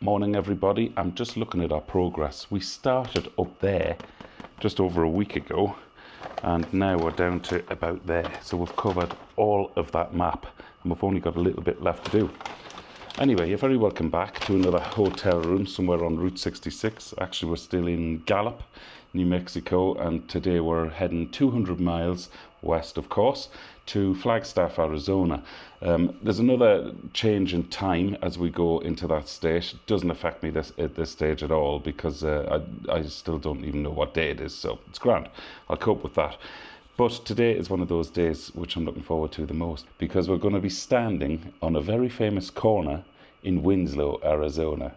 Morning everybody. I'm just looking at our progress. We started up there just over a week ago and now we're down to about there. So we've covered all of that map and we've only got a little bit left to do. Anyway, you're very welcome back to another hotel room somewhere on Route 66. Actually, we're still in Gallup, New Mexico, and today we're heading 200 miles west, of course, to Flagstaff, Arizona. There's another change in time as we go into that state. It doesn't affect me at this stage at all because I still don't even know what day it is, so it's grand. I'll cope with that. But today is one of those days which I'm looking forward to the most because we're going to be standing on a very famous corner in Winslow, Arizona.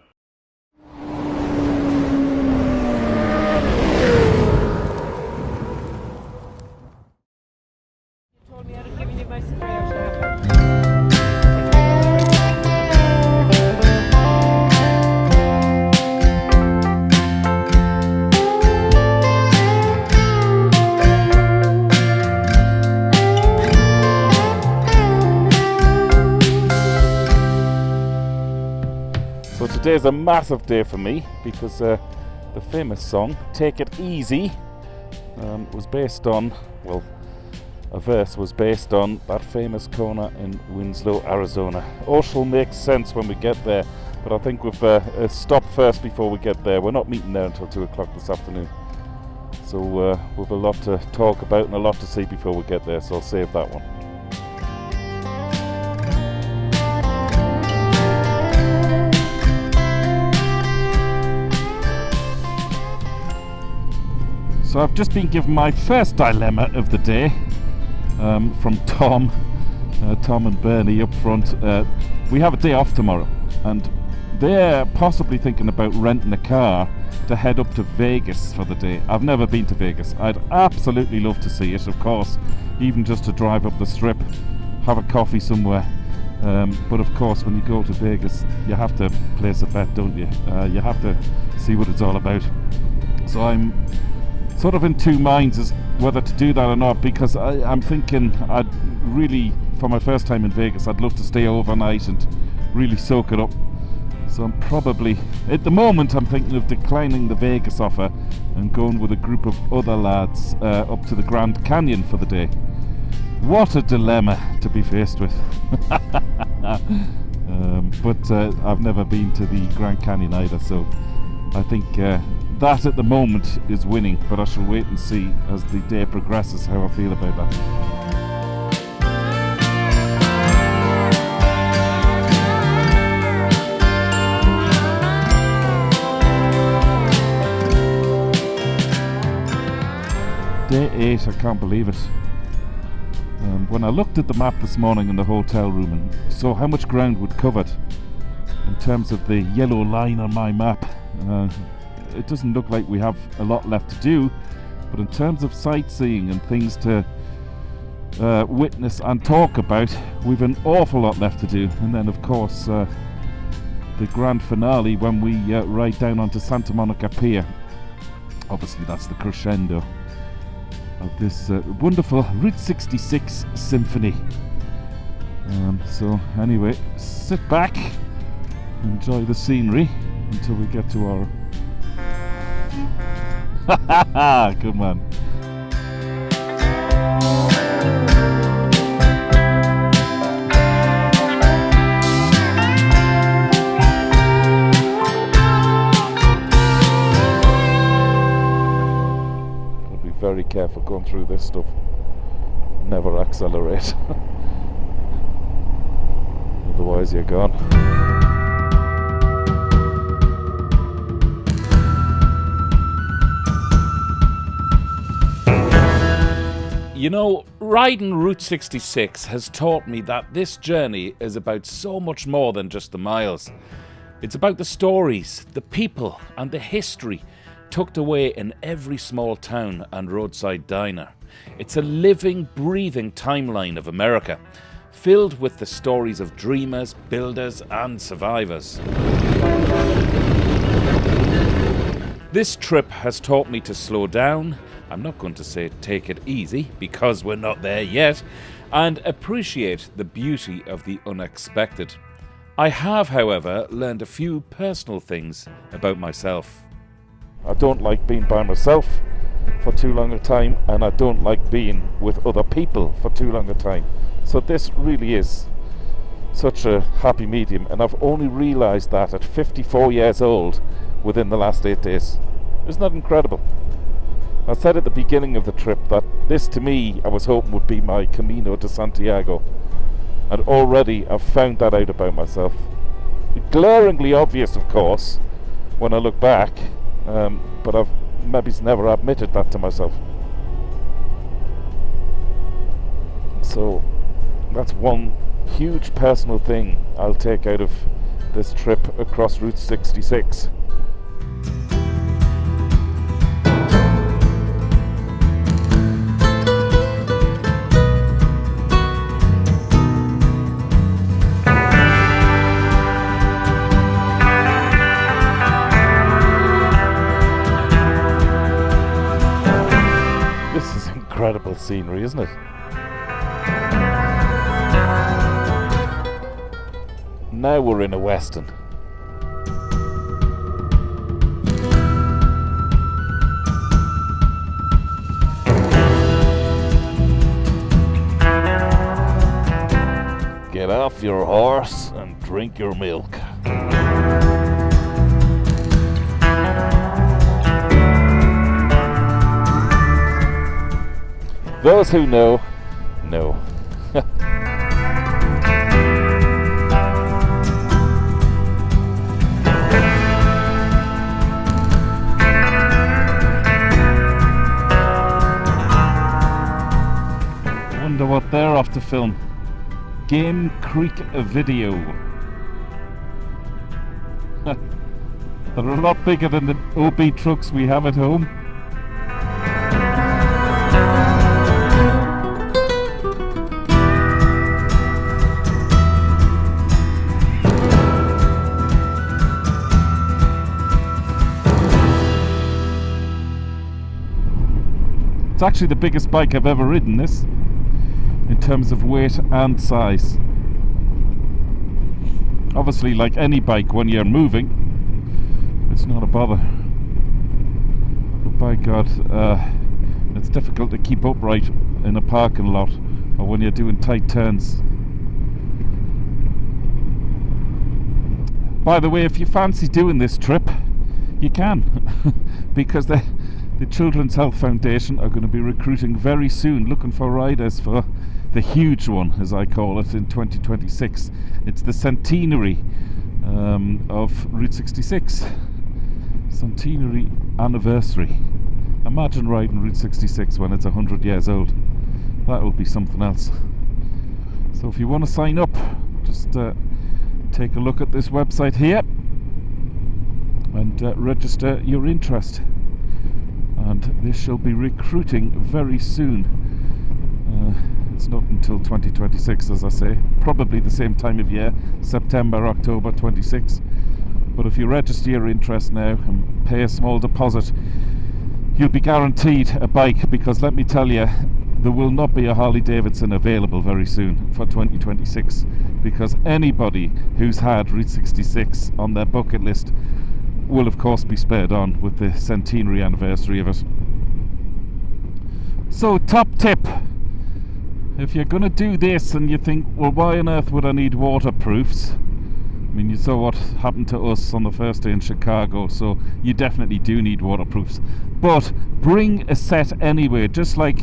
So today's a massive day for me because the famous song "Take It Easy" was based on, well, a verse was based on that famous corner in Winslow, Arizona. All shall make sense when we get there, but I think we've stop first before we get there. We're not meeting there until 2 o'clock this afternoon, so we've a lot to talk about and a lot to see before we get there, so I'll save that one. So I've just been given my first dilemma of the day from Tom and Bernie up front. We have a day off tomorrow and they're possibly thinking about renting a car to head up to Vegas for the day. I've never been to Vegas. I'd absolutely love to see it, of course, even just to drive up the strip, have a coffee somewhere. But of course when you go to Vegas you have to place a bet, don't you? You have to see what it's all about. So I'm sort of in two minds as whether to do that or not, because I'm thinking I'd really, for my first time in Vegas, I'd love to stay overnight and really soak it up. So I'm probably, at the moment, I'm thinking of declining the Vegas offer and going with a group of other lads up to the Grand Canyon for the day. What a dilemma to be faced with. But I've never been to the Grand Canyon either, so I think that at the moment is winning, but I shall wait and see as the day progresses how I feel about that. Day 8, I can't believe it. When I looked at the map this morning in the hotel room and saw how much ground we'd covered in terms of the yellow line on my map, it doesn't look like we have a lot left to do, but in terms of sightseeing and things to witness and talk about, we've an awful lot left to do. And then of course the grand finale when we ride down onto Santa Monica Pier. Obviously that's the crescendo of this wonderful Route 66 symphony. So anyway, sit back, enjoy the scenery until we get to our good man. Gotta be very careful going through this stuff. Never accelerate. Otherwise you're gone. You know, riding Route 66 has taught me that this journey is about so much more than just the miles. It's about the stories, the people, and the history tucked away in every small town and roadside diner. It's a living, breathing timeline of America, filled with the stories of dreamers, builders, and survivors. This trip has taught me to slow down. I'm not going to say take it easy, because we're not there yet, and appreciate the beauty of the unexpected. I have, however, learned a few personal things about myself. I don't like being by myself for too long a time, and I don't like being with other people for too long a time. So this really is such a happy medium, and I've only realised that at 54 years old within the last 8 days. Isn't that incredible? I said at the beginning of the trip that this, to me, I was hoping would be my Camino de Santiago, and already I've found that out about myself. Glaringly obvious, of course, when I look back, but I've maybe never admitted that to myself. So that's one huge personal thing I'll take out of this trip across Route 66. This is incredible scenery, isn't it? Now we're in a western. Get off your horse and drink your milk. Those who know, know. Wonder what they're off to film. Game Creek video. They're a lot bigger than the OB trucks we have at home. It's actually the biggest bike I've ever ridden, this, in terms of weight and size. Obviously, like any bike, when you're moving, it's not a bother. But by God, it's difficult to keep upright in a parking lot or when you're doing tight turns. By the way, if you fancy doing this trip, you can, because the Children's Health Foundation are going to be recruiting very soon, looking for riders for the huge one, as I call it, in 2026. It's the centenary of Route 66. Centenary anniversary. Imagine riding Route 66 when it's 100 years old. That will be something else. So if you want to sign up, just take a look at this website here and register your interest. And this shall be recruiting very soon. It's not until 2026, as I say, probably the same time of year, September, October 26. But if you register your interest now and pay a small deposit, you'll be guaranteed a bike, because let me tell you, there will not be a Harley Davidson available very soon for 2026, because anybody who's had Route 66 on their bucket list will of course be spurred on with the centenary anniversary of it. So, top tip, if you're going to do this and you think, well, why on earth would I need waterproofs? I mean, you saw what happened to us on the first day in Chicago, so you definitely do need waterproofs. But bring a set anyway, just like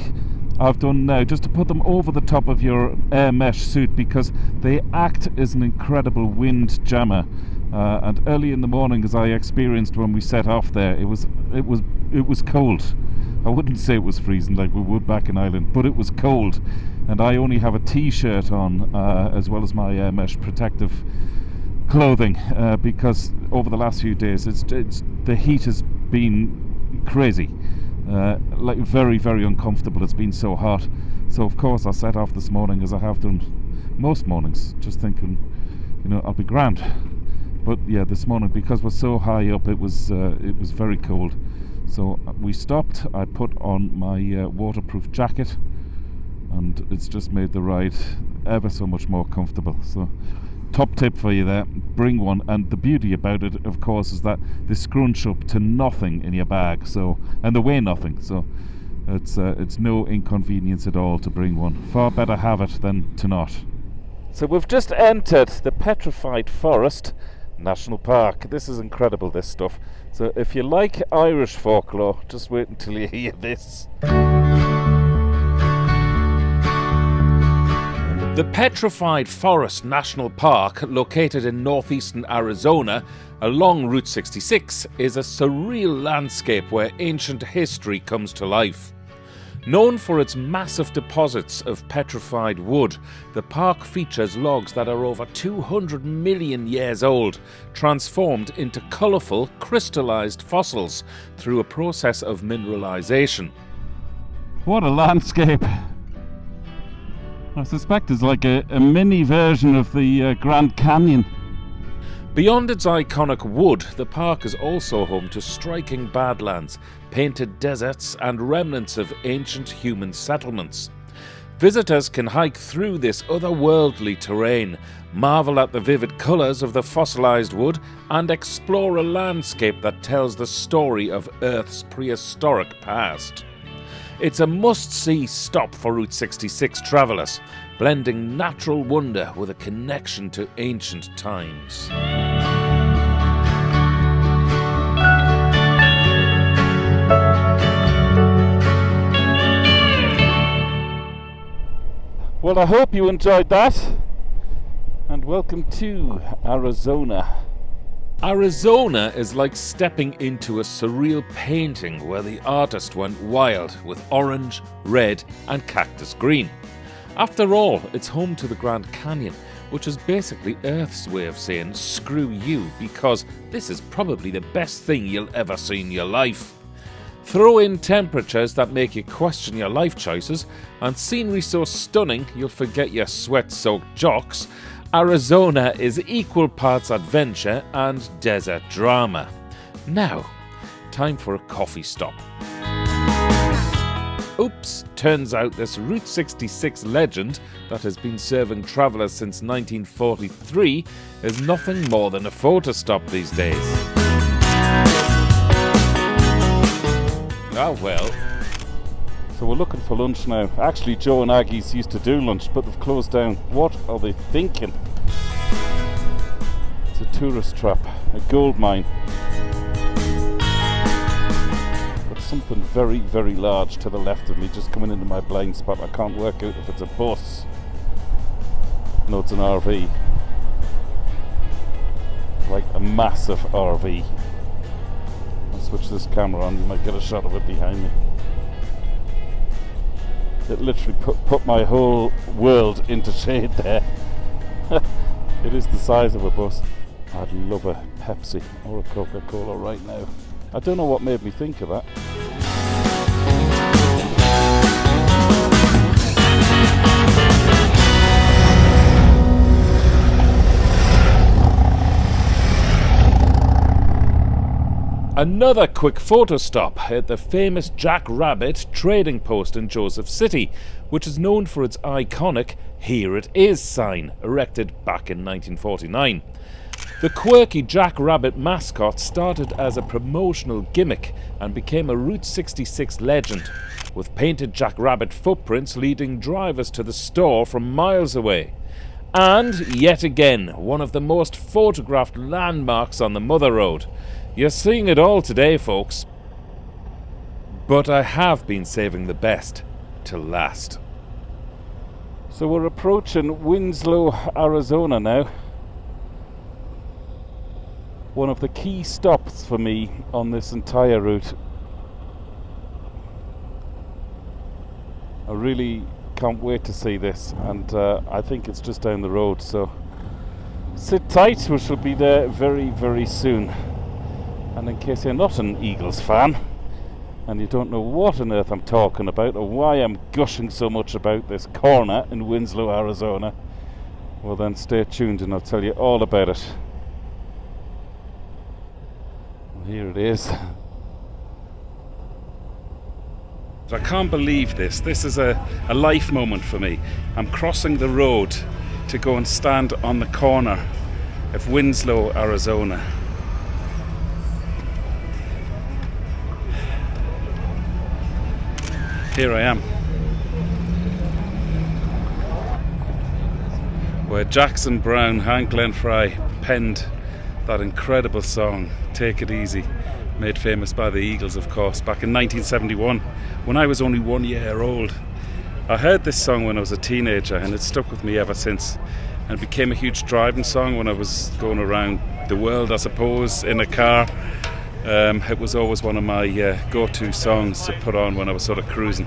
I've done now, just to put them over the top of your air mesh suit, because they act as an incredible wind jammer. And early in the morning, as I experienced when we set off there, it was cold. I wouldn't say it was freezing like we would back in Ireland, but it was cold. And I only have a t-shirt on, as well as my mesh protective clothing, because over the last few days, the heat has been crazy, like very, very uncomfortable. It's been so hot. So of course I set off this morning, as I have done most mornings, just thinking, you know, I'll be grand. But yeah, this morning, because we're so high up, it was very cold. So we stopped. I put on my waterproof jacket, and it's just made the ride ever so much more comfortable. So top tip for you there, bring one. And the beauty about it, of course, is that they scrunch up to nothing in your bag, so, and they weigh nothing, so it's no inconvenience at all to bring one. Far better have it than to not. So we've just entered the Petrified Forest National Park. This is incredible, this stuff. So if you like Irish folklore, just wait until you hear this. The Petrified Forest National Park, located in northeastern Arizona along Route 66, is a surreal landscape where ancient history comes to life. Known for its massive deposits of petrified wood, the park features logs that are over 200 million years old, transformed into colourful, crystallised fossils through a process of mineralisation. What a landscape! I suspect it's like a mini version of the Grand Canyon. Beyond its iconic wood, the park is also home to striking badlands, painted deserts and remnants of ancient human settlements. Visitors can hike through this otherworldly terrain, marvel at the vivid colours of the fossilised wood, and explore a landscape that tells the story of Earth's prehistoric past. It's a must-see stop for Route 66 travellers, blending natural wonder with a connection to ancient times. Well, I hope you enjoyed that, and welcome to Arizona. Arizona is like stepping into a surreal painting where the artist went wild with orange, red and cactus green. After all, it's home to the Grand Canyon, which is basically Earth's way of saying screw you, because this is probably the best thing you'll ever see in your life. Throw in temperatures that make you question your life choices, and scenery so stunning you'll forget your sweat-soaked jocks. Arizona is equal parts adventure and desert drama. Now, time for a coffee stop. Oops, turns out this Route 66 legend that has been serving travellers since 1943 is nothing more than a photo stop these days. Ah well. So we're looking for lunch now. Actually, Joe and Aggie's used to do lunch, but they've closed down. What are they thinking? It's a tourist trap, a gold mine. But something very, very large to the left of me, just coming into my blind spot. I can't work out if it's a bus. No, it's an RV. Like a massive RV. I'll switch this camera on, you might get a shot of it behind me. It literally put my whole world into shade there. It is the size of a bus. I'd love a Pepsi or a Coca-Cola right now. I don't know what made me think of that. Another quick photo stop at the famous Jack Rabbit trading post in Joseph City, which is known for its iconic "Here It Is" sign, erected back in 1949. The quirky Jack Rabbit mascot started as a promotional gimmick and became a Route 66 legend, with painted Jack Rabbit footprints leading drivers to the store from miles away. And, yet again, one of the most photographed landmarks on the Mother Road. You're seeing it all today, folks. But I have been saving the best to last. So we're approaching Winslow, Arizona now. One of the key stops for me on this entire route. I really can't wait to see this, and I think it's just down the road, so sit tight, we shall be there very, very soon. And in case you're not an Eagles fan, and you don't know what on earth I'm talking about, or why I'm gushing so much about this corner in Winslow, Arizona, well then stay tuned and I'll tell you all about it. Well, here it is. I can't believe this. This is a life moment for me. I'm crossing the road to go and stand on the corner of Winslow, Arizona. Here I am, where Jackson Browne, Hank Glen Fry penned that incredible song, Take It Easy, made famous by the Eagles, of course, back in 1971, when I was only 1 year old. I heard this song when I was a teenager, and it's stuck with me ever since. And it became a huge driving song when I was going around the world, I suppose, in a car. It was always one of my go-to songs to put on when I was sort of cruising.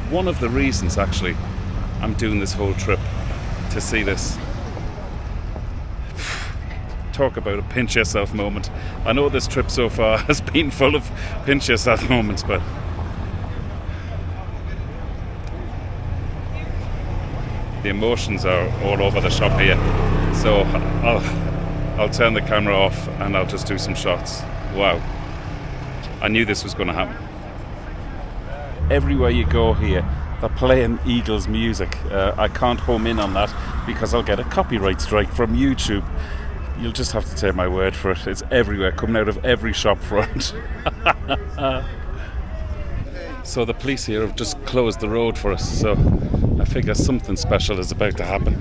One of the reasons, actually, I'm doing this whole trip, to see this. Talk about a pinch yourself moment. I know this trip so far has been full of pinch yourself moments, but the emotions are all over the shop here. So I'll turn the camera off and I'll just do some shots. Wow. I knew this was going to happen. Everywhere you go here, they're playing Eagles music. I can't home in on that because I'll get a copyright strike from YouTube. You'll just have to take my word for it. It's everywhere, coming out of every shop front. So the police here have just closed the road for us, so I figure something special is about to happen.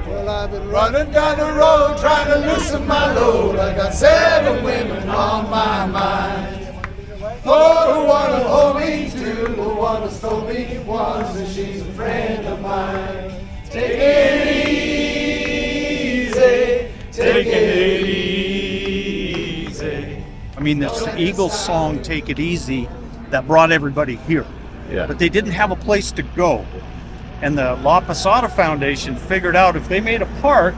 Well, I've been running down the road trying to loosen my load. I got 7 women on my mind. 4 who wanna hold me, 2 who wanna stole me, 1 says she's a friend of mine. Take it easy, take it easy. I mean, it's the Eagles song, Take It Easy, that brought everybody here. Yeah. But they didn't have a place to go. And the La Posada Foundation figured out if they made a park,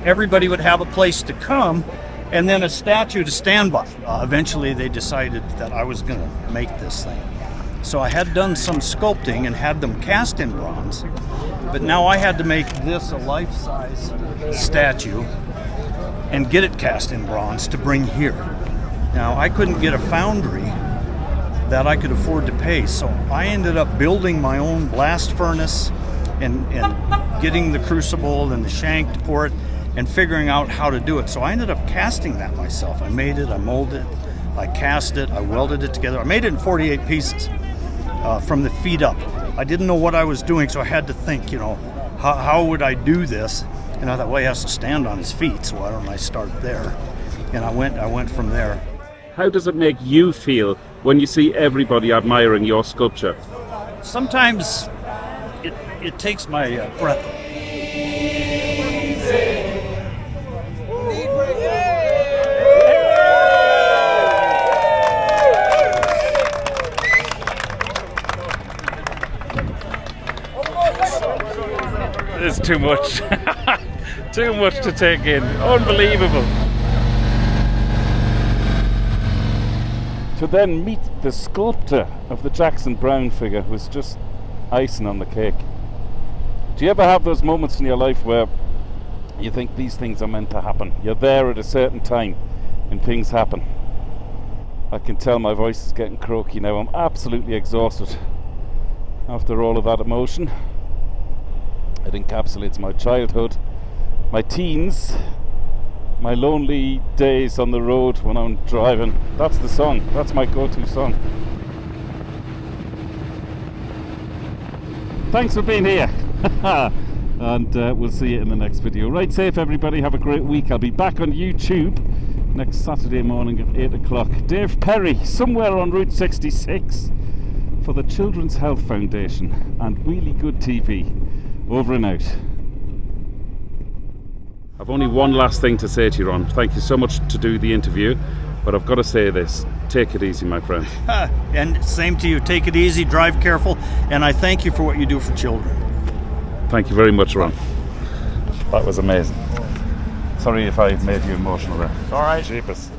everybody would have a place to come and then a statue to stand by. Eventually they decided that I was going to make this thing. So I had done some sculpting and had them cast in bronze. But now I had to make this a life-size statue and get it cast in bronze to bring here. Now, I couldn't get a foundry that I could afford to pay, so I ended up building my own blast furnace and getting the crucible and the shank to pour it and figuring out how to do it. So I ended up casting that myself. I made it, I molded it, I cast it, I welded it together. I made it in 48 pieces from the feet up. I didn't know what I was doing, so I had to think, you know, how would I do this? And I thought, well, he has to stand on his feet, so why don't I start there? And I went from there. How does it make you feel when you see everybody admiring your sculpture? Sometimes it takes my breath away. It's too much. Too much to take in. Unbelievable. To then meet the sculptor of the Jackson Browne figure was just icing on the cake. Do you ever have those moments in your life where you think these things are meant to happen? You're there at a certain time and things happen. I can tell my voice is getting croaky now. I'm absolutely exhausted after all of that emotion. It encapsulates my childhood, my teens, my lonely days on the road when I'm driving. That's the song. That's my go-to song. Thanks for being here. And we'll see you in the next video. Ride safe, everybody. Have a great week. I'll be back on YouTube next Saturday morning at 8 o'clock. Dave Perry, somewhere on Route 66 for the Children's Health Foundation and WheELIEGOODTV. Over and out. I've only one last thing to say to you, Ron. Thank you so much to do the interview, but I've got to say this. Take it easy, my friend. And same to you. Take it easy, drive careful, and I thank you for what you do for children. Thank you very much, Ron. That was amazing. Sorry if I made you emotional there. All right. Jeepers.